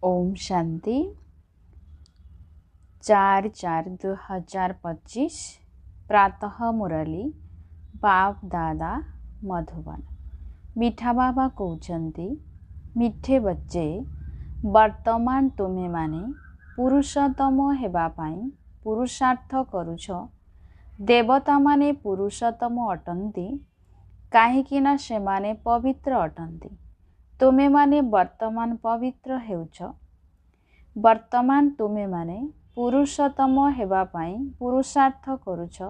ओम शांति 4/4/2025 प्रातः मुरली बाप दादा मधुबन। मीठा बाबा कहते मिठे बच्चे वर्तमान तुम्हें माने पुरुषोत्तम हेबापाई पुरुषार्थ करुछ। देवता माने पुरुषोत्तम अटंती काहीकिना सेमाने पवित्र अटंती। तुमे माने वर्तमान पवित्र हेउछ। वर्तमान तुमे माने पुरुषोत्तम हेबापाई पुरुषार्थ करुछ।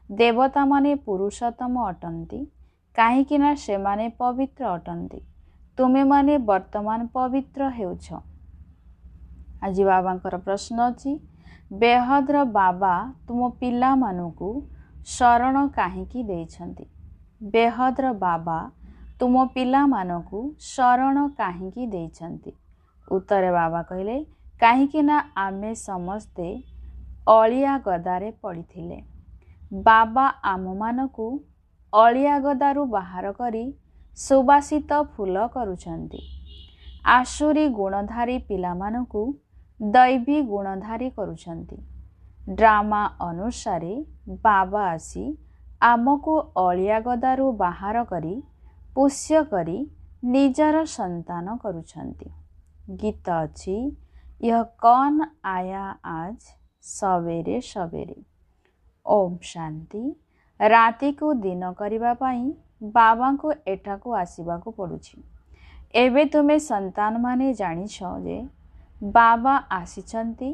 देवता माने पुरुषोत्तम अटंती काहीकिना सेमाने पवित्र अटंती। तुमे माने वर्तमान पवित्र हेउछ। आज बाबांकर प्रश्न अछि बेहद्र बाबा तुम पिला मानकु शरण काहीकि देइछंती। बेहद्र बाबा तुम पिला मानकु शरण काहीकि देइछंती। उत्तरे बाबा कहले काहीकि ना आमे समस्ते अलिया गदारे पड़िथिले। बाबा आम मानकु अलिया गदारु बाहर करी सुबासित फूल करुछंती। आसुरी गुणधारी पिला मानकु दैवी गुणधारी करुछंती। ड्रामा अनुसारे बाबा आसी आमको अलिया गदारु बाहर करी पुष्य करी निजर संतान करुछंती। गीत अछि यह कौन आया आज सवेरे सवेरे। ओम शांति। राति को दिन करिबा पाई बाबा को एठा को आसीबा को पड़ुछि। एबे तुमे संतान माने जानिछ जे बाबा आसीचंती।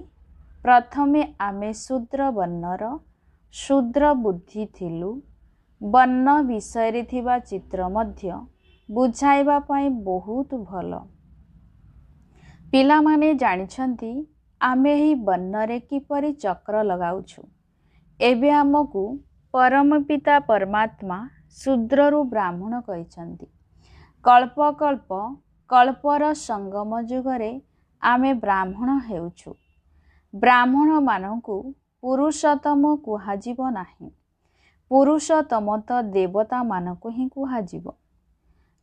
प्रथमे आमे शूद्र वर्णर शूद्र बुद्धि थिलु। वर्ण विषय थिबा चित्र मध्य बुझाइबा पाई बहुत भल। पिला माने जानिछंती आमे ही वर्णरे किपरि चक्र लगाउछु। एबे आमकु परम पिता परमात्मा शूद्ररु ब्राह्मण कहिछंती। कल्प कल्प कल्पर संगम जुगरे आमे ब्राह्मण हेउछु। ब्राह्मण मानकु पुरुषोत्तम कुहाजिब नाही। पुरुषोत्तम तो देवता मानकु ही कुहाजिब।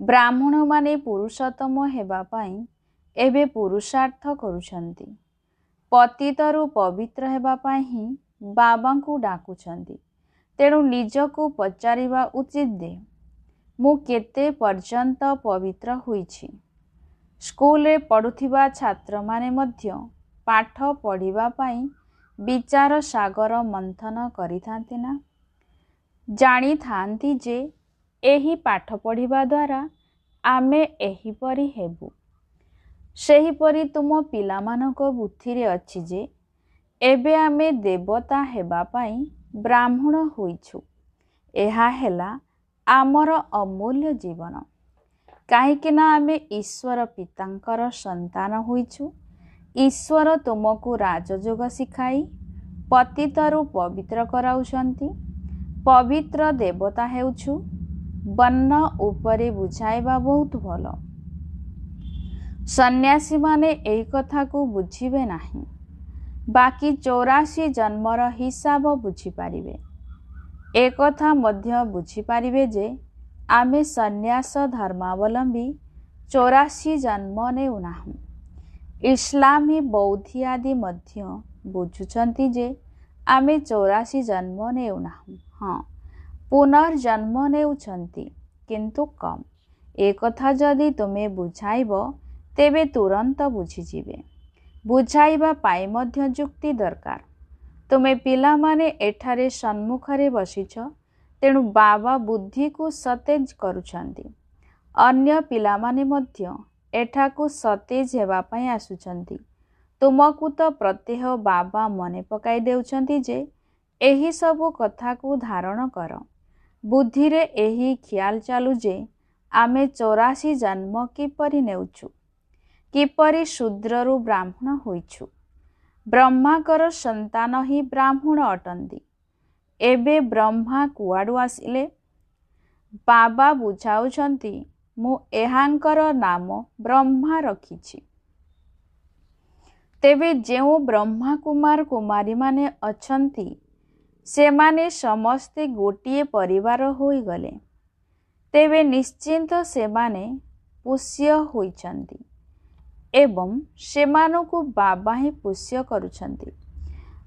ब्राह्मण माने पुरुषोत्तम हेबा पाई एबे पुरुषार्थ करुछंती। पतितरु पवित्र हेबा पाई ही बाबांकु डाकुछंती। तेणु निजकु पचारिबा उचित दे मु केते पर्यंत पवित्र होईछि। स्कूल रे पढुथिबा छात्र माने मध्य पाठ पढ़िबा पाई विचार सागर मंथन करिथांती ना। जानी थांती जे एही पाठ पढ़िबा द्वारा आमे एहीपरि हेबु। सेहीपरि तुम पिलामानक बुद्धिरे अछि जे एबे आमे देवता हेबा पाई ब्राह्मण होइछु। एहा हेला आमर अमूल्य जीवन। काहीकिना आमे ईश्वर पितांकर संतान होइछु। ईश्वर तुमको राजयोग शिखाई पतितरु पवित्र कराउछंती। पवित्र देवता हेउछु। वर्ण उपरे बुझाइबा बहुत भल। सन्यासी माने एही कथा को बुझिबे नाही। बाकी 84 जन्मर हिसाब बुझी पारिबे। एक कथा मध्य बुझी पारिबे जे आमे सन्यास धर्मावलंबी 84 जन्म नेउ नाहु। इस्लामी बौद्धी आदि मध्य बुझुछंती जे आमे 84 जन्म नेउ नाहु। हाँ पुनर्जन्म नेउछंती किंतु कम। एक कथा जदि तुमे बुझाइब तेबे तुरंत बुझीजिबे। बुझाइबा पाई मध्य जुक्ति दरकार। तुमे पिला माने एठारे सम्मुखरे बसिछ। तेणु बाबा बुद्धि को सतेज करुछंती। अन्य पिला माने मध्य एठाकु सतेज हेबा पाई आसुछंती। तुमकु तो प्रत्यह बाबा मने पकाई देउछंती जे एही सबु कथा को धारण कर। बुद्धि रे एही ख्याल चालू जे आमे 84 जन्म किपरि नेउछु। किपरि शूद्ररु ब्राह्मण होइछु। ब्रह्माकर संतान ही ब्राह्मण अटंती। एबे ब्रह्मा कुआडु आसिले। बाबा बुझाउछंती मु एहांकर नाम ब्रह्मा रखिछि। तेबे जेउ ब्रह्मा कुमार कुमारी माने अछंती सेमाने समस्ते गोटिए परिवार होई गले। तेबे निश्चिंत सेमाने पुष्य होइछंती। ଏବଂ ସେମାନଙ୍କୁ ବାବା ହିଁ ପୋଷ୍ୟ କରୁଛନ୍ତି।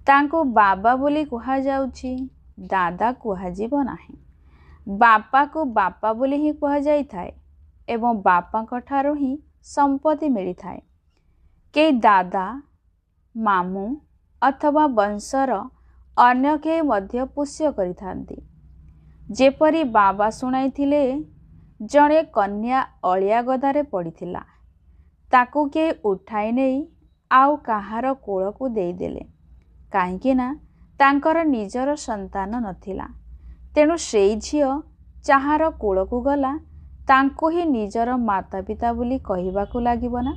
ତାଙ୍କୁ ବାବା ବୋଲି କୁହାଯାଉଛି, ଦାଦା କୁହାଯିବ ନାହିଁ। ବାପାକୁ ବାପା ବୋଲି ହିଁ କୁହାଯାଇଥାଏ ଏବଂ ବାପାଙ୍କ ଠାରୁ ହିଁ ସମ୍ପତ୍ତି ମିଳିଥାଏ। କେହି ଦାଦା, ମାମୁଁ ଅଥବା ବଂଶର ଅନ୍ୟ କେହି ମଧ୍ୟ ପୋଷ୍ୟ କରିଥାନ୍ତି। ଯେପରି ବାବା ଶୁଣାଇଥିଲେ, ଜଣେ କନ୍ୟା ଅଳିଆ ଗଦାରେ ପଡ଼ିଥିଲା। ତାକୁ କେହି ଉଠାଇ ନେଇ ଆଉ କାହାର କୋଳକୁ ଦେଇଦେଲେ, କାହିଁକି ନା ତାଙ୍କର ନିଜର ସନ୍ତାନ ନଥିଲା। ତେଣୁ ସେଇ ଝିଅ ଯାହାର କୋଳକୁ ଗଲା ତାଙ୍କୁ ହିଁ ନିଜର ମାତା ପିତା ବୋଲି କହିବାକୁ ଲାଗିବ ନା?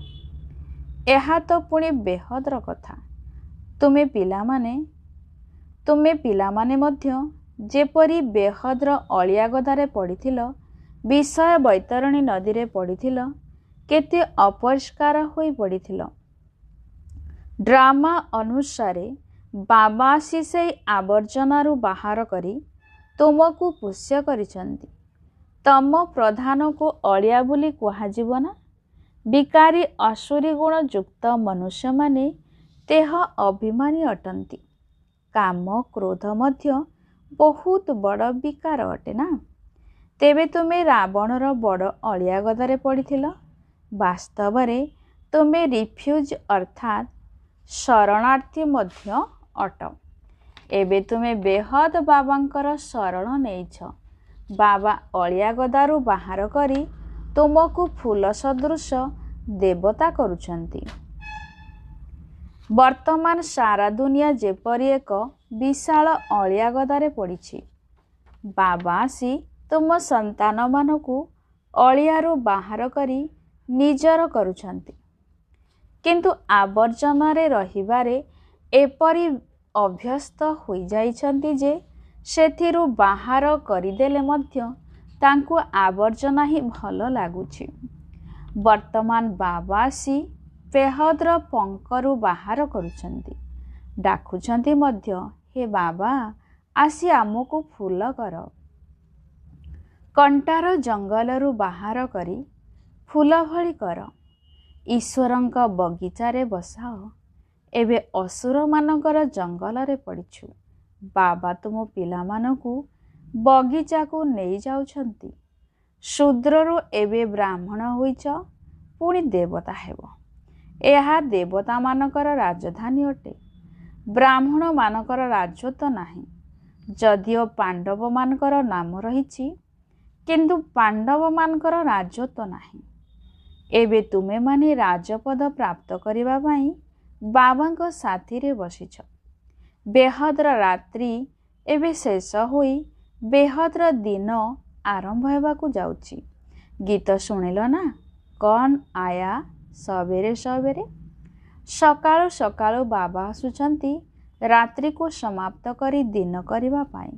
ଏହା ତ ପୁଣି ବେହଦର କଥା। ତୁମେ ପିଲାମାନେ ମଧ୍ୟ ଯେପରି ବେହଦର ଅଳିଆ ଗଦାରେ ପଡ଼ିଥିଲ, ବିଷୟ ବୈତରଣୀ ନଦୀରେ ପଡ଼ିଥିଲ, କେତେ ଅପରିଷ୍କାର ହୋଇ ପଡ଼ିଥିଲ। ଡ୍ରାମା ଅନୁସାରେ ବାବା ଆସି ସେହି ଆବର୍ଜନାରୁ ବାହାର କରି ତୁମକୁ ପୋଷ୍ୟ କରିଛନ୍ତି। ତମ ପ୍ରଧାନକୁ ଅଳିଆ ବୋଲି କୁହାଯିବ ନା? ବିକାରୀ ଅସୁରୀ ଗୁଣ ଯୁକ୍ତ ମନୁଷ୍ୟମାନେ ଦେହ ଅଭିମାନୀ ଅଟନ୍ତି। କାମ କ୍ରୋଧ ମଧ୍ୟ ବହୁତ ବଡ଼ ବିକାର ଅଟେ ନା? ତେବେ ତୁମେ ରାବଣର ବଡ଼ ଅଳିଆ ଗଦାରେ ପଡ଼ିଥିଲ। ବାସ୍ତବରେ ତୁମେ ରିଫ୍ୟୁଜ ଅର୍ଥାତ୍ ଶରଣାର୍ଥୀ ମଧ୍ୟ ଅଟ। ଏବେ ତୁମେ ବେହଦ ବାବାଙ୍କର ଶରଣ ନେଇଛ। ବାବା ଅଳିଆ ଗଦାରୁ ବାହାର କରି ତୁମକୁ ଫୁଲ ସଦୃଶ ଦେବତା କରୁଛନ୍ତି। ବର୍ତ୍ତମାନ ସାରା ଦୁନିଆ ଯେପରି ଏକ ବିଶାଳ ଅଳିଆ ଗଦାରେ ପଡ଼ିଛି। ବାବା ଆସି ତୁମ ସନ୍ତାନମାନଙ୍କୁ ଅଳିଆରୁ ବାହାର କରି ନିଜର କରୁଛନ୍ତି। କିନ୍ତୁ ଆବର୍ଜନାରେ ରହିବାରେ ଏପରି ଅଭ୍ୟସ୍ତ ହୋଇଯାଇଛନ୍ତି ଯେ ସେଥିରୁ ବାହାର କରିଦେଲେ ମଧ୍ୟ ତାଙ୍କୁ ଆବର୍ଜନା ହିଁ ଭଲ ଲାଗୁଛି। ବର୍ତ୍ତମାନ ବାବା ଆସି ବେହଦର ପଙ୍କରୁ ବାହାର କରୁଛନ୍ତି। ଡାକୁଛନ୍ତି ମଧ୍ୟ, ହେ ବାବା, ଆସି ଆମକୁ ଫୁଲ କର। କଣ୍ଟାର ଜଙ୍ଗଲରୁ ବାହାର କରି ଫୁଲ ଭଳି କର। ଈଶ୍ୱରଙ୍କ ବଗିଚାରେ ବସାଅ। ଏବେ ଅସୁରମାନଙ୍କର ଜଙ୍ଗଲରେ ପଡ଼ିଛୁ। ବାବା ତୁମ ପିଲାମାନଙ୍କୁ ବଗିଚାକୁ ନେଇଯାଉଛନ୍ତି। ଶୂଦ୍ରରୁ ଏବେ ବ୍ରାହ୍ମଣ ହୋଇଛ, ପୁଣି ଦେବତା ହେବ। ଏହା ଦେବତାମାନଙ୍କର ରାଜଧାନୀ ଅଟେ। ବ୍ରାହ୍ମଣମାନଙ୍କର ରାଜତ୍ୱ ନାହିଁ। ଯଦିଓ ପାଣ୍ଡବମାନଙ୍କର ନାମ ରହିଛି, କିନ୍ତୁ ପାଣ୍ଡବମାନଙ୍କର ରାଜତ୍ୱ ନାହିଁ। ଏବେ ତୁମେମାନେ ରାଜପଦ ପ୍ରାପ୍ତ କରିବା ପାଇଁ ବାବାଙ୍କ ସାଥିରେ ବସିଛ। ବେହଦର ରାତ୍ରି ଏବେ ଶେଷ ହୋଇ ବେହଦର ଦିନ ଆରମ୍ଭ ହେବାକୁ ଯାଉଛି। ଗୀତ ଶୁଣିଲ ନା? କୌନ ଆୟା ସବେରେ ସବେରେ। ସକାଳୁ ସକାଳୁ ବାବା ଆସୁଛନ୍ତି ରାତ୍ରିକୁ ସମାପ୍ତ କରି ଦିନ କରିବା ପାଇଁ,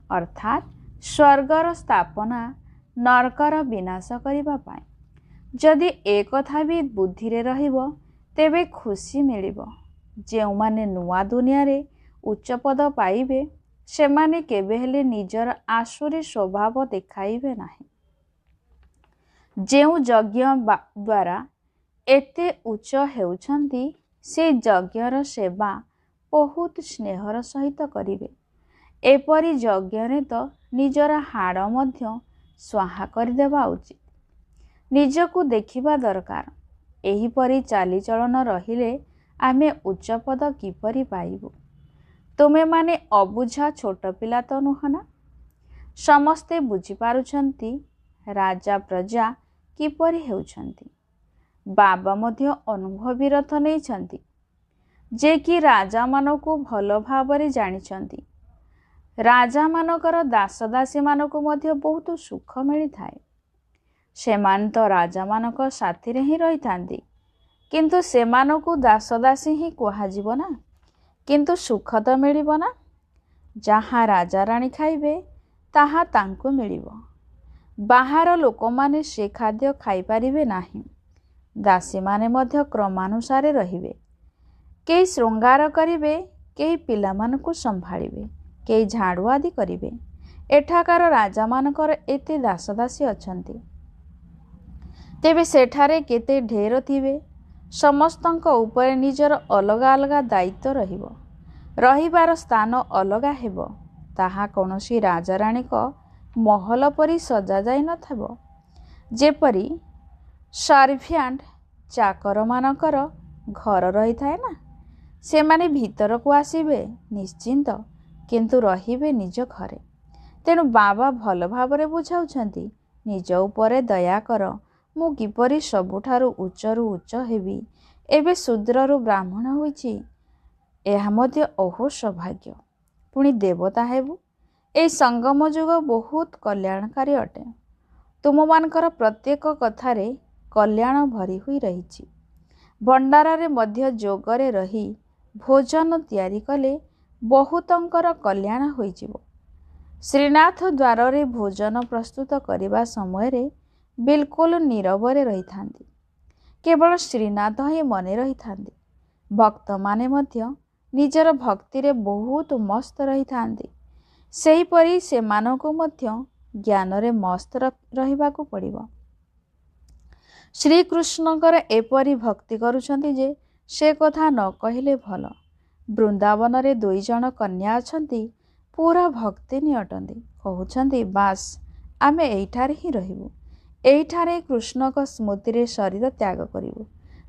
ଅର୍ଥାତ୍ ସ୍ୱର୍ଗର ସ୍ଥାପନା, ନରକର ବିନାଶ କରିବା ପାଇଁ। ଯଦି ଏକଥା ବି ବୁଦ୍ଧିରେ ରହିବ, ତେବେ ଖୁସି ମିଳିବ। ଯେଉଁମାନେ ନୂଆ ଦୁନିଆରେ ଉଚ୍ଚପଦ ପାଇବେ, ସେମାନେ କେବେ ହେଲେ ନିଜର ଆସୁରୀ ସ୍ୱଭାବ ଦେଖାଇବେ ନାହିଁ। ଯେଉଁ ଯଜ୍ଞ ଦ୍ୱାରା ଏତେ ଉଚ୍ଚ ହେଉଛନ୍ତି, ସେ ଯଜ୍ଞର ସେବା ବହୁତ ସ୍ନେହର ସହିତ କରିବେ। ଏପରି ଯଜ୍ଞରେ ତ ନିଜର ହାଡ଼ ମଧ୍ୟ ସ୍ୱାହା କରିଦେବା ଉଚିତ। ନିଜକୁ ଦେଖିବା ଦରକାର। ଏହିପରି ଚାଲିଚଳନ ରହିଲେ ଆମେ ଉଚ୍ଚପଦ କିପରି ପାଇବୁ? ତୁମେମାନେ ଅବୁଝା ଛୋଟ ପିଲା ତ ନୁହଁ ନା? ସମସ୍ତେ ବୁଝିପାରୁଛନ୍ତି ରାଜା ପ୍ରଜା କିପରି ହେଉଛନ୍ତି। ବାବା ମଧ୍ୟ ଅନୁଭବୀ ରଥ ନେଇଛନ୍ତି, ଯେ କି ରାଜାମାନଙ୍କୁ ଭଲ ଭାବରେ ଜାଣିଛନ୍ତି। ରାଜାମାନଙ୍କର ଦାସଦାସୀମାନଙ୍କୁ ମଧ୍ୟ ବହୁତ ସୁଖ ମିଳିଥାଏ। ସେମାନେ ତ ରାଜାମାନଙ୍କ ସାଥିରେ ହିଁ ରହିଥାନ୍ତି, କିନ୍ତୁ ସେମାନଙ୍କୁ ଦାସଦାସୀ ହିଁ କୁହାଯିବ ନା? କିନ୍ତୁ ସୁଖ ତ ମିଳିବ ନା? ଯାହା ରାଜାରାଣୀ ଖାଇବେ, ତାହା ତାଙ୍କୁ ମିଳିବ। ବାହାର ଲୋକମାନେ ସେ ଖାଦ୍ୟ ଖାଇପାରିବେ ନାହିଁ। ଦାସୀମାନେ ମଧ୍ୟ କ୍ରମାନୁସାରେ ରହିବେ। କେହି ଶୃଙ୍ଗାର କରିବେ, କେହି ପିଲାମାନଙ୍କୁ ସମ୍ଭାଳିବେ, କେହି ଝାଡ଼ୁ ଆଦି କରିବେ। ଏଠାକାର ରାଜାମାନଙ୍କର ଏତେ ଦାସଦାସୀ ଅଛନ୍ତି। ତେବେ ସେଠାରେ କେତେ ଢେର ଥିବେ। ସମସ୍ତଙ୍କ ଉପରେ ନିଜର ଅଲଗା ଅଲଗା ଦାୟିତ୍ୱ ରହିବ। ରହିବାର ସ୍ଥାନ ଅଲଗା ହେବ। ତାହା କୌଣସି ରାଜାରାଣୀଙ୍କ ମହଲ ପରି ସଜାଯାଇ ନଥିବ। ଯେପରି ସର୍ଭିଆଣ୍ଟ ଚାକରମାନଙ୍କର ଘର ରହିଥାଏ ନା, ସେମାନେ ଭିତରକୁ ଆସିବେ ନିଶ୍ଚିନ୍ତ, କିନ୍ତୁ ରହିବେ ନିଜ ଘରେ। ତେଣୁ ବାବା ଭଲ ଭାବରେ ବୁଝାଉଛନ୍ତି, ନିଜ ଉପରେ ଦୟା କର। ମୁଁ କିପରି ସବୁଠାରୁ ଉଚ୍ଚରୁ ଉଚ୍ଚ ହେବି। ଏବେ ଶୂଦ୍ରରୁ ବ୍ରାହ୍ମଣ ହୋଇଛି, ଏହା ମଧ୍ୟ ଅହୋ ସୌଭାଗ୍ୟ। ପୁଣି ଦେବତା ହେବୁ। ଏହି ସଙ୍ଗମ ଯୁଗ ବହୁତ କଲ୍ୟାଣକାରୀ ଅଟେ। ତୁମମାନଙ୍କର ପ୍ରତ୍ୟେକ କଥାରେ କଲ୍ୟାଣ ଭରି ହୋଇ ରହିଛି। ଭଣ୍ଡାରରେ ମଧ୍ୟ ଯୋଗରେ ରହି ଭୋଜନ ତିଆରି କଲେ ବହୁତଙ୍କର କଲ୍ୟାଣ ହୋଇଯିବ। ଶ୍ରୀନାଥ ଦ୍ୱାରରେ ଭୋଜନ ପ୍ରସ୍ତୁତ କରିବା ସମୟରେ ବିଲକୁଲ ନୀରବରେ ରହିଥାନ୍ତି। କେବଳ ଶ୍ରୀନାଥ ହିଁ ମନେ ରହିଥାନ୍ତି। ଭକ୍ତମାନେ ମଧ୍ୟ ନିଜର ଭକ୍ତିରେ ବହୁତ ମସ୍ତ ରହିଥାନ୍ତି। ସେହିପରି ସେମାନଙ୍କୁ ମଧ୍ୟ ଜ୍ଞାନରେ ମସ୍ତ ରହିବାକୁ ପଡ଼ିବ। ଶ୍ରୀକୃଷ୍ଣଙ୍କର ଏପରି ଭକ୍ତି କରୁଛନ୍ତି ଯେ ସେ କଥା ନ କହିଲେ ଭଲ। ବୃନ୍ଦାବନରେ 2 ଜଣ କନ୍ୟା ଅଛନ୍ତି, ପୁରା ଭକ୍ତିନୀ ଅଟନ୍ତି। କହୁଛନ୍ତି, ବାସ୍ ଆମେ ଏଇଠାରେ ହିଁ ରହିବୁ। ଏଇଠାରେ କୃଷ୍ଣଙ୍କ ସ୍ମୃତିରେ ଶରୀର ତ୍ୟାଗ କରିବୁ।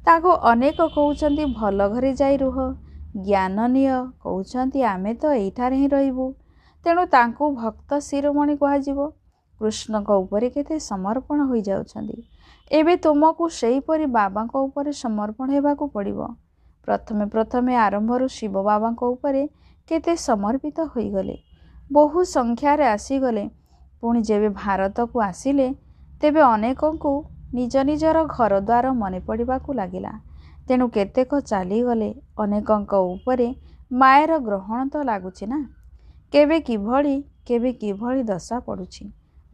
ତାଙ୍କୁ ଅନେକ କହୁଛନ୍ତି ଭଲ ଘରେ ଯାଇ ରୁହ, ଜ୍ଞାନ ନିଅ। କହୁଛନ୍ତି ଆମେ ତ ଏଇଠାରେ ହିଁ ରହିବୁ। ତେଣୁ ତାଙ୍କୁ ଭକ୍ତ ଶିରୋମଣି କୁହାଯିବ। କୃଷ୍ଣଙ୍କ ଉପରେ କେତେ ସମର୍ପଣ ହୋଇଯାଉଛନ୍ତି। ଏବେ ତୁମକୁ ସେହିପରି ବାବାଙ୍କ ଉପରେ ସମର୍ପଣ ହେବାକୁ ପଡ଼ିବ। ପ୍ରଥମେ ଆରମ୍ଭରୁ ଶିବ ବାବାଙ୍କ ଉପରେ କେତେ ସମର୍ପିତ ହୋଇଗଲେ, ବହୁ ସଂଖ୍ୟାରେ ଆସିଗଲେ। ପୁଣି ଯେବେ ଭାରତକୁ ଆସିଲେ, ତେବେ ଅନେକଙ୍କୁ ନିଜ ନିଜର ଘରଦ୍ୱାର ମନେ ପଡ଼ିବାକୁ ଲାଗିଲା। ତେଣୁ କେତେକ ଚାଲିଗଲେ। ଅନେକଙ୍କ ଉପରେ ମାୟାର ଗ୍ରହଣ ତ ଲାଗୁଛି ନା, କେବେ କିଭଳି ଦଶା ପଡ଼ୁଛି।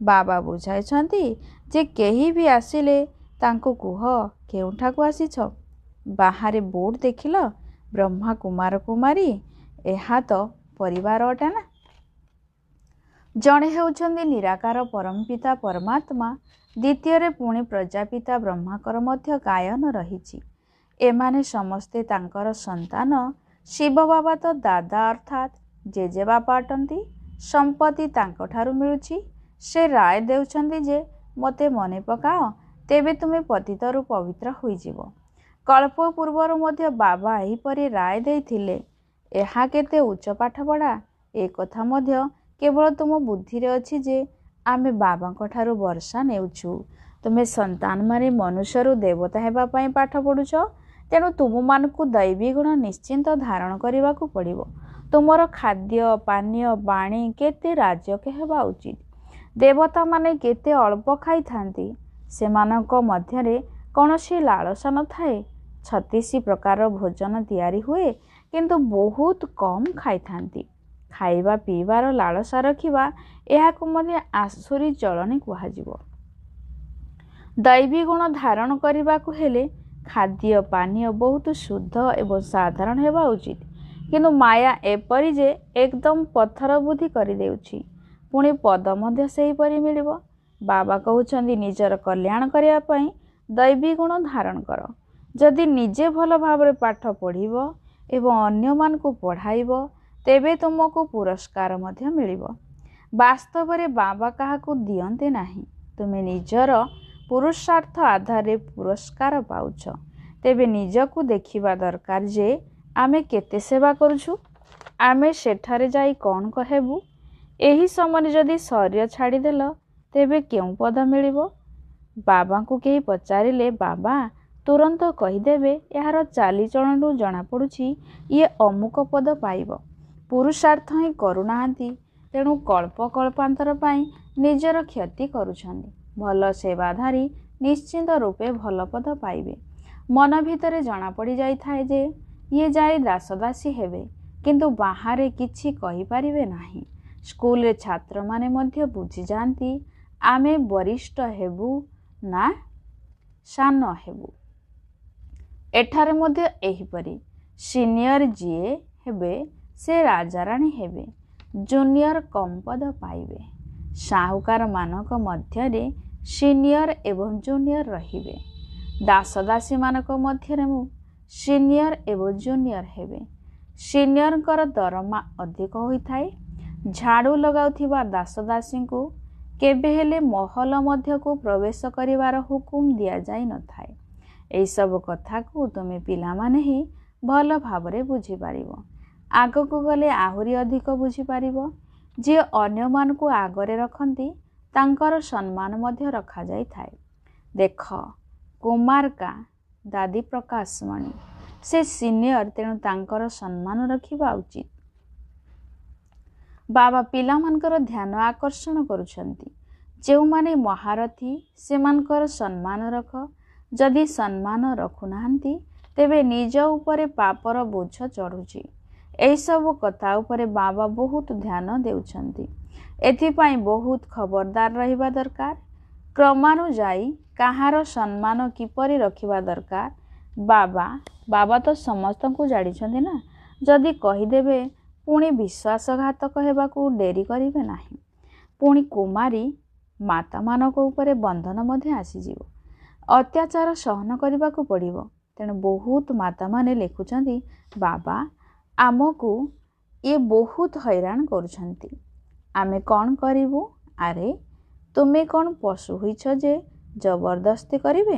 ବାବା ବୁଝାଇଛନ୍ତି ଯେ କେହି ବି ଆସିଲେ ତାଙ୍କୁ କୁହ, କେଉଁଠାକୁ ଆସିଛ? ବାହାରେ ବୋର୍ଡ ଦେଖିଲ, ବ୍ରହ୍ମା କୁମାର କୁମାରୀ, ଏହା ତ ପରିବାର ଅଟେ ନା। ଜଣେ ହେଉଛନ୍ତି ନିରାକାର ପରମପିତା ପରମାତ୍ମା, ଦ୍ୱିତୀୟରେ ପୁଣି ପ୍ରଜାପିତା ବ୍ରହ୍ମାଙ୍କର ମଧ୍ୟ ଗାୟନ ରହିଛି। ଏମାନେ ସମସ୍ତେ ତାଙ୍କର ସନ୍ତାନ। ଶିବ ବାବା ତ ଦାଦା ଅର୍ଥାତ୍ ଜେଜେବାପା ଅଟନ୍ତି। ସମ୍ପତ୍ତି ତାଙ୍କଠାରୁ ମିଳୁଛି। ସେ ରାୟ ଦେଉଛନ୍ତି ଯେ ମୋତେ ମନେ ପକାଅ, ତେବେ ତୁମେ ପତିତରୁ ପବିତ୍ର ହୋଇଯିବ। କଳ୍ପ ପୂର୍ବରୁ ମଧ୍ୟ ବାବା ଏହିପରି ରାୟ ଦେଇଥିଲେ। ଏହା କେତେ ଉଚ୍ଚ ପାଠପଢ଼ା, ଏ କଥା ମଧ୍ୟ କେବଳ ତୁମ ବୁଦ୍ଧିରେ ଅଛି ଯେ ଆମେ ବାବାଙ୍କ ଠାରୁ ବର୍ଷା ନେଉଛୁ। ତୁମେ ସନ୍ତାନମାନେ ମନୁଷ୍ୟରୁ ଦେବତା ହେବା ପାଇଁ ପାଠ ପଢ଼ୁଛ। ତେଣୁ ତୁମମାନଙ୍କୁ ଦୈବୀ ଗୁଣ ନିଶ୍ଚିନ୍ତ ଧାରଣ କରିବାକୁ ପଡ଼ିବ। ତୁମର ଖାଦ୍ୟ ପାନୀୟ ବାଣୀ କେତେ ରାଜକ ହେବା ଉଚିତ। ଦେବତାମାନେ କେତେ ଅଳ୍ପ ଖାଇଥାନ୍ତି। ସେମାନଙ୍କ ମଧ୍ୟରେ କୌଣସି ଲାଳସା ନଥାଏ। 36 ପ୍ରକାର ଭୋଜନ ତିଆରି ହୁଏ, କିନ୍ତୁ ବହୁତ କମ୍ ଖାଇଥାନ୍ତି। ଖାଇବା ପିଇବାର ଲାଳସା ରଖିବା, ଏହାକୁ ମଧ୍ୟ ଆସୁରୀ ଚଳଣି କୁହାଯିବ। ଦୈବୀ ଗୁଣ ଧାରଣ କରିବାକୁ ହେଲେ ଖାଦ୍ୟ ପାନୀୟ ବହୁତ ଶୁଦ୍ଧ ଏବଂ ସାଧାରଣ ହେବା ଉଚିତ। କିନ୍ତୁ ମାୟା ଏପରି ଯେ ଏକଦମ ପଥର ବୁଦ୍ଧି କରିଦେଉଛି। ପୁଣି ପଦ ମଧ୍ୟ ସେହିପରି ମିଳିବ। ବାବା କହୁଛନ୍ତି ନିଜର କଲ୍ୟାଣ କରିବା ପାଇଁ ଦୈବୀ ଗୁଣ ଧାରଣ କର। ଯଦି ନିଜେ ଭଲ ଭାବରେ ପାଠ ପଢ଼ିବ ଏବଂ ଅନ୍ୟମାନଙ୍କୁ ପଢ଼ାଇବ, ତେବେ ତୁମକୁ ପୁରସ୍କାର ମଧ୍ୟ ମିଳିବ। ବାସ୍ତବରେ ବାବା କାହାକୁ ଦିଅନ୍ତି ନାହିଁ। ତୁମେ ନିଜର ପୁରୁଷାର୍ଥ ଆଧାରରେ ପୁରସ୍କାର ପାଉଛ। ତେବେ ନିଜକୁ ଦେଖିବା ଦରକାର ଯେ ଆମେ କେତେ ସେବା କରୁଛୁ। ଆମେ ସେଠାରେ ଯାଇ କ'ଣ ହେବୁ? ଏହି ସମୟରେ ଯଦି ଶରୀର ଛାଡ଼ିଦେଲ, ତେବେ କେଉଁ ପଦ ମିଳିବ? ବାବାଙ୍କୁ କେହି ପଚାରିଲେ ବାବା ତୁରନ୍ତ କହିଦେବେ, ଏହାର ଚାଲିଚଳନରୁ ଜଣାପଡ଼ୁଛି ଇଏ ଅମୁକ ପଦ ପାଇବ। ପୁରୁଷାର୍ଥ ହିଁ କରୁନାହାନ୍ତି। ତେଣୁ କଳ୍ପାନ୍ତର ପାଇଁ ନିଜର କ୍ଷତି କରୁଛନ୍ତି। ଭଲ ସେବାଧାରୀ ନିଶ୍ଚିନ୍ତ ରୂପେ ଭଲ ପଦ ପାଇବେ। ମନ ଭିତରେ ଜଣାପଡ଼ି ଯାଇଥାଏ ଯେ ଇଏ ଯାଇ ଦାସଦାସୀ ହେବେ, କିନ୍ତୁ ବାହାରେ କିଛି କହିପାରିବେ ନାହିଁ। ସ୍କୁଲରେ ଛାତ୍ରମାନେ ମଧ୍ୟ ବୁଝିଯାଆନ୍ତି ଆମେ ବରିଷ୍ଠ ହେବୁ ନା ସାନ ହେବୁ। ଏଠାରେ ମଧ୍ୟ ଏହିପରି। ସିନିୟର ଯିଏ ହେବେ ସେ ରାଜାରାଣୀ ହେବେ, ଜୁନିୟର କମ୍ ପଦ ପାଇବେ। ସାହୁକାରମାନଙ୍କ ମଧ୍ୟରେ ସିନିୟର ଏବଂ ଜୁନିୟର ରହିବେ। दासदासी मानक मध्यरे मु सीनियर एवं जूनियर हेबे। सीनियरंकर दरमा अधिक होइथाए। झाड़ू लगाउथिबा दासदासी को केबे हेले महल मध्य को प्रवेश करिवार हुकुम दिया जाई न थाए। एई सब कथा को तुमे पिला माने ही भल भाबरे बुझी पारिबो। आगो को गले आहुरी अधिक बुझी पारिबो। जे अन्य मान को आगरे रखंती तांकर सम्मान मध्य रखा जाई थाए। देख कुमार का दादी प्रकाशमणि से सीनियर तेणु तांकर सम्मान रखिबा उचित। बाबा पिला मानकर ध्यान आकर्षण करुछंती। जो माने महारथी से मानकर सम्मान रख। जदि सम्मान रखु नाहंती तेबे निज उपरे पापर बोझ चढ़ुची। एही सब कथा उपरे बाबा बहुत ध्यान देउछंती। एथिपाई बहुत खबरदार रहिबा दरकार। क्रमानुजाई काहार सम्मान किपरि रखिबा दरकार। बाबा तो समस्त को जानिछंती ना। जदि कहिदेबे पुणी विश्वासघातक हेबाकू डेरी करिबे नाही। पुणी कुमारी माता मानक उपरे बंधन मध्य आसीजिवो। अत्याचार सहन करिबाकू पड़िबो। तेणु बहुत माता माने लेखुछंती बाबा आमको ये बहुत हैरान करुछंती। आमे कौन करिबू? अरे तुमे कौन पशु होइछ जे जबरदस्ती करिबे?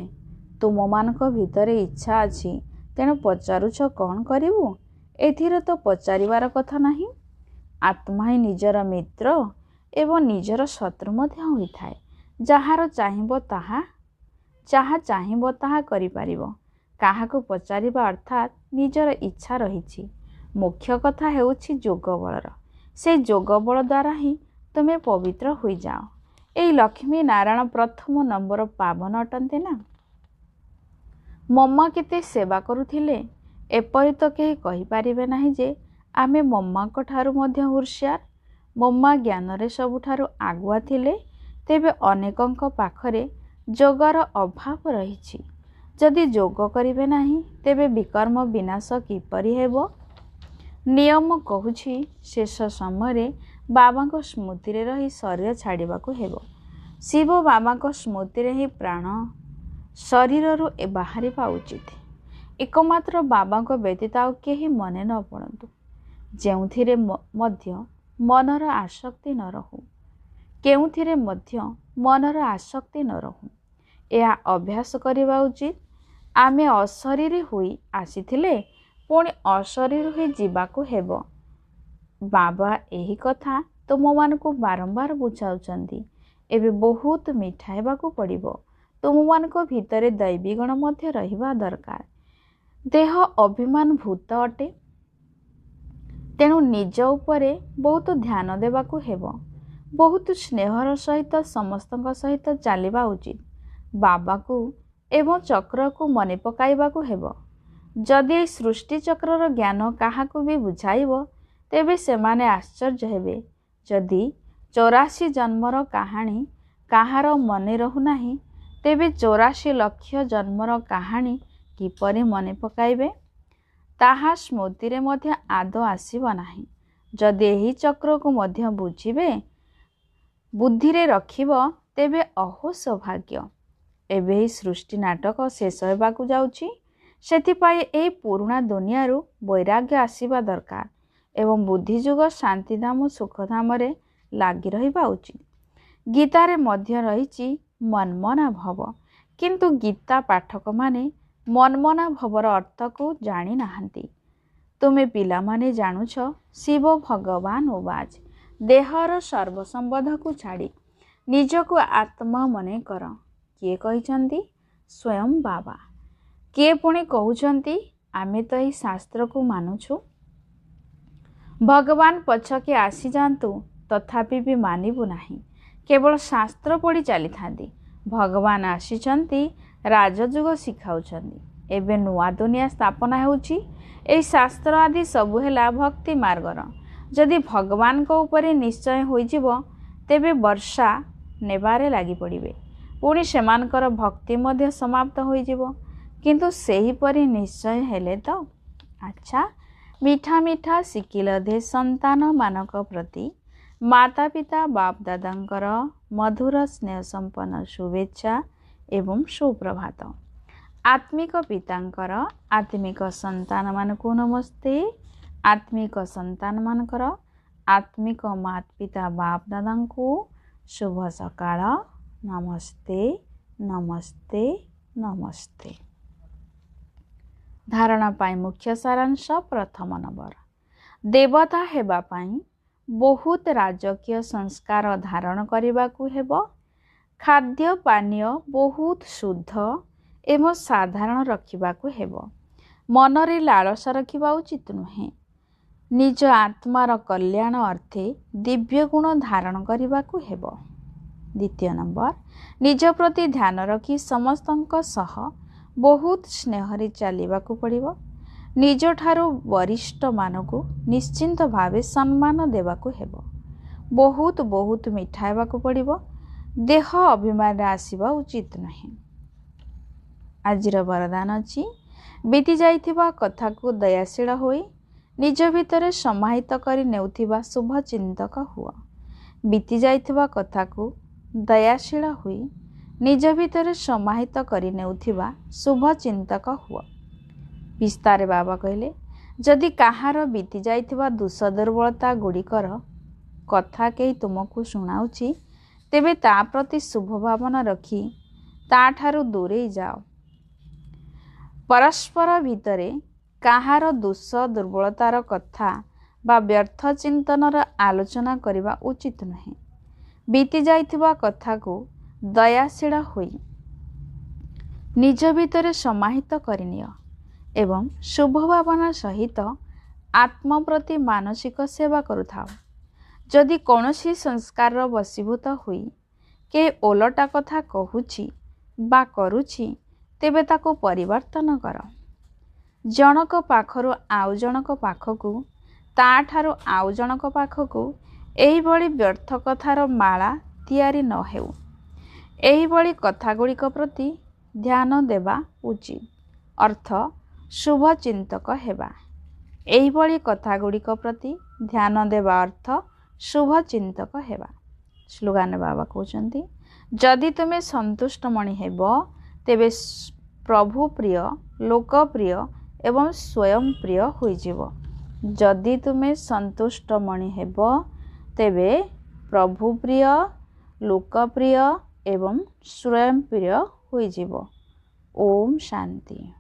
तुम मानक भितरे इच्छा अछि तेणु पचारुछ कौन करिबू? एथिरे तो पचारिबार कथा नाही। आत्मा ही निजर मित्र एवं निजर शत्रु मध्य होइथाए। जाहार चाहिबो ताहा करि पारिबो। काहाकू पचारिबा अर्थात निजर इच्छा रहिछि। मुख्य कथा हेउछि जोग बलर। से जोग बल द्वारा ही तुमे पवित्र होई जाओ। एई लक्ष्मी नारायण प्रथम नंबर पावन अटंते ना। मम्मा केते सेवा करुथिले एपरि तो केही कहि पारिबे नाही जे आमे मम्माଙ୍କ ठारू मध्य हुर्सियार। मम्मा ज्ञान रे सबुठारू आगुआ थिले। तेबे अनेकଙ୍କ पाखरे जोगर अभाव रहिछि। जदि जोग करिबे नाही तेबे विकर्म विनाश किपरि हेबो? नियम कहुछि शेष समय बाबाଙ୍କ स्मृति रही शरीर छाड़िबाकू हेबो। शिव बाबाଙ୍କ स्मृति ही प्राण शरीर बाहरिबा उचित। एकमात्र बाबाଙ୍କ व्यतीत आउ केही मने न पड़ंतु। जेउथिरे मध्य मनर आसक्ति न रहू। केउथिरे मध्य मनर आसक्ति न रहू। यह अभ्यास करिबा उचित। आमे अशरीरी होई आसीथिले पुणी अशरीर होई जीवाकू हेबो। बाबा एही कथा तुम मानकू बारंबार बुझाउचंती। एबे बहुत मिठा हेबाकू पड़िबो। तुम मानक भितरे दैवी गण मध्य रहिबा दरकार। देह अभिमान भूत अटे। तेणु निज उपरे बहुत ध्यान देबाकू हेबो। बहुत स्नेहर सहित समस्तଙ୍କ सहित चलिबा उचित। बाबा को एवं चक्र को मने पकाइबाकू हेबो। जदि सृष्टि चक्रर ज्ञान काहाकू भी बुझाइबो तेबे सेमाने आश्चर्य हेबे। जदि 84 जन्मर कहानी काहार मने रहु नाही तेबे 84 लक्ष जन्मर कहानी किपरि मने पकाइबे? ताहा स्मृति रे मध्य आदौ आसीब नाही। जदि एही चक्र को मध्य बुझिबे बुद्धि रे रखिब तेबे अहो सौभाग्य। एबे ही सृष्टि नाटक शेष हेबाकू जाउछि। सेथिपाई एही पुराणा दुनियारू वैराग्य आसीबा दरकार एवं बुद्धिजुग शांतिधाम सुखधाम रे लागी रहिबा उचित। गीतारे मध्य रहिछि मनमना भव। किंतु गीता पाठक माने मनमना भवर अर्थ को जानी नाहंती। तुमे पिला माने जानुछ शिव भगवान उवाच देहर सर्वसंबध को छाड़ी निजको आत्मा मने कर। किए कहिचंती? स्वयं बाबा। किए पुणे कहउचंती? आमे तो ही शास्त्र को मानुछु। भगवान पछके आसी जांतु तथापि भी मानिबु नाही। केवल शास्त्र पढ़ी चली थांती। भगवान आसीचंती राजजुग शिखाउचंती। एबे नुआ दुनिया स्थापना हेउची। एई शास्त्र आदि सबु हेला भक्ति मार्गर। जदि भगवान को ऊपर निश्चय होइजिबो तेबे वर्षा नेबारे लागि पड़िबे। पुणी सेमानकर भक्ति मध्य समाप्त होइजिबो। किंतु सेही परि निश्चय हेले तो अच्छा। मीठा मीठा सिकिलधे संतान मानक प्रति माता पिता बाप दादांकर मधुर स्नेह संपन्न शुभेच्छा एवं सुप्रभात। आत्मिक पितांकर आत्मिक संतान मानकु नमस्ते। आत्मिक संतान मानकर आत्मिक माता पिता बाप दादा को शुभ सकाळ। नमस्ते नमस्ते नमस्ते। धारणा पाई मुख्य सारांश प्रथम नंबर, देवता हेबा पाई बहुत राजकीय संस्कार धारण करने हेब। खाद्य पानीय बहुत शुद्ध एवं साधारण रखिबाकू हेब। मनरे लालसा रखिबा उचित नुहे। निज आत्मार कल्याण अर्थे दिव्य गुण धारण करने हेब। द्वितीय नंबर, निज प्रति ध्यान रखी समस्तंक सह बहुत स्नेहरे चलिबाकू पड़िबो। निज ठारू वरिष्ठ मानकू निश्चिंत भावे सम्मान देबाकू हेब। बहुत बहुत मिठा हेबाकू पड़िबो। देह अभिमान आसीबा उचित नहीं। आजिर वरदान अछि, बीती जाइथिबा कथा को दयाशील होई निज भितर समाहित करी नेउथिबा शुभ चिंतक हुआ। बीती जाइथिबा कथा को दयाशील होई निज भितर समाहित करी नेउथिबा शुभ चिंतक हुआ। विस्तार बाबा कहले, जदि काहार बीती जाइथिबा दोष दुर्बलता गुड़िकर कथा केही तुमको शुणाउछि, तेबे ता प्रति शुभ भावना रखी ता ठारू दूरे जाओ। परस्पर भितरे काहार दोष दुर्बलतार कथा बा व्यर्थ चिंतनर आलोचना करिबा उचित नहीं। बीती जाइथिबा कथा को दयाशील होई निज भितरे समाहित करिनियो एवं शुभ भावना सहित आत्म प्रति मानसिक सेवा करुथाओ। जदि कौनसी संस्कार वशीभूत हुई के ओलटा कथा कहूछि बा करुछि, तेबे ताको परिवर्तन कर। जनक पाखरु आउ जनक पाखकू ता ठारू आउ जनक पाखकू एही भली व्यर्थ कथार माला तियारी न हेउ। एही भली कथा गुड़िक प्रति ध्यान देबा उचित। अर्थ शुभ चिंतक हेबा। एही भली कथा गुड़िक प्रति ध्यान देबा अर्थ शुभ चिंतक हेबा। स्लोगान बाबा कहउछन्ति, जदि तुमे संतुष्ट मणि हेब तेबे प्रभु प्रिय, लोकप्रिय एवं स्वयं प्रिय होइजिव। जदि तुमे संतुष्ट मणि हेब तेबे प्रभु प्रिय, लोकप्रिय एवं स्वयं प्रिय होइजिव। ओम शांति।